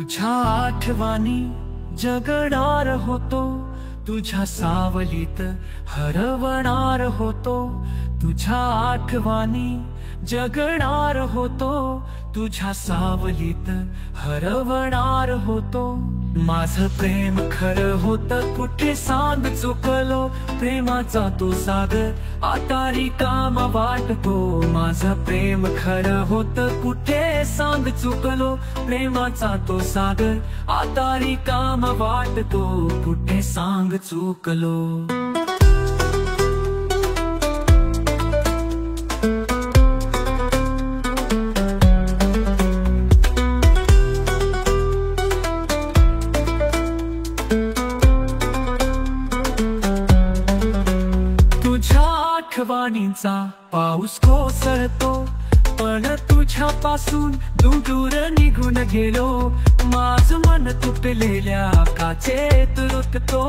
तुझ्या आठवणी जगणार होतो, तुझ्या सावलीत हरवणार होतो. तुझ्या आठवणी जगणार होतो, तुझ्या सावलीत हरवणार होतो. माझं प्रेम खरं होतं कुठे सांग चुकलो, प्रेमाचा तो सागर आता रिकामा वाटतो. माझं प्रेम खरं होतं कुठे सांग चुकलो, प्रेमाचा तो सागर आता रिकामा वाटतो. कुठे सांग चुकलो. आठवणींचा पाऊस कोसळतो, पण तुझ्यापासून दूर निघून गेलो. माझं मन तुटलेल्या काचेत रुततो.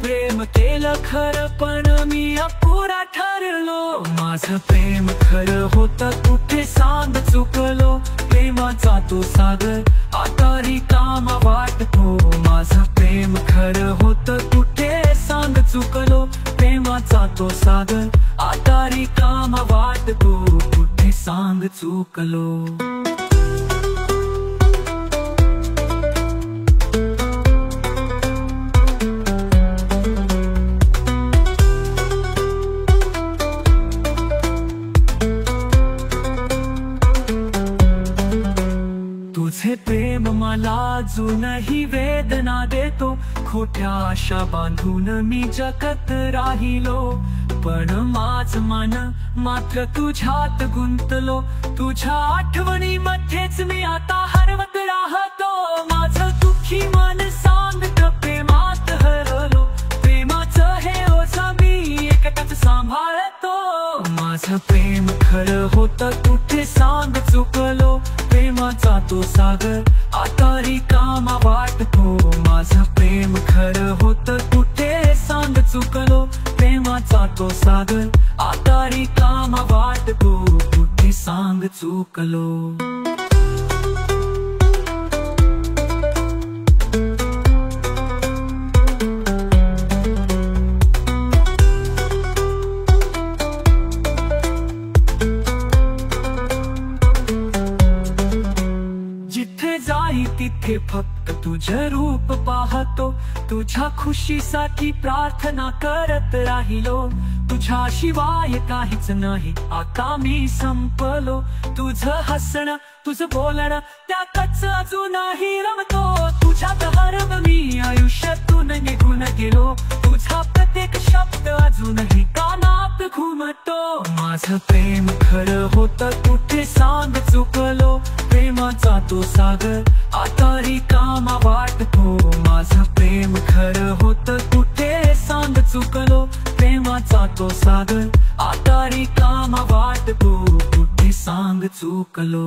प्रेम केलं खरं पण मी अपुरा ठरलो. माझं प्रेम खरं होतं कुठे सांग चुकलो, प्रेमाचा तो सागर आता रिकामा वाटतो. माझं प्रेम खरं होतं कुठे सांग चुकलो, प्रेमाचा तो सागर आता रिकामा वाटतो. कुठे सांग चुकलो. तुझे प्रेम मला अजूनही वेदना देतो. खोट्या आशा बांधून मी जगत राहिलो, पण माझं मन मात्र तुझ्यात गुंतलो. तुझ्या आठवणीमध्येच मी आता हरवत राहतो. माझं दुःखी मन सांगत प्रेमात हरवलो. प्रेमाचं हे ओझं मी एकटाच सांभाळतो. माझं प्रेम खरं होतं कुठे सांग चुकलो, प्रेमाचा तो सागर आता रिकामा वाटतो. माझं प्रेम खरं होतं कुठे सांग चुकलो, प्रेमाचा तो सागर आता रिकामा वाटतो. कुठे सांग चुकलो. तिथे फक्त तुझं रूप पाहतो. तुझ्या खुशीसाठी प्रार्थना करत राहिलो. तुझ्या शिवाय काहीच नाही आता मी संपलो. तुझं हसणं तुझं बोलणं त्यातच अजूनही रमतो. तुझ्यात हरव मी आयुष्यातून निघून गेलो. तुझा प्रत्येक शब्द अजूनही कानात घुमतो. माझं प्रेम खरं होतं कुठे सांग चुकलो, प्रेमाचा तो सागर आता रिकामा वाटतो. माझं प्रेम खरं होतं कुठे सांग चुकलो, प्रेमाचा तो सागर आता रिकामा वाटतो. कुठे सांग चुकलो.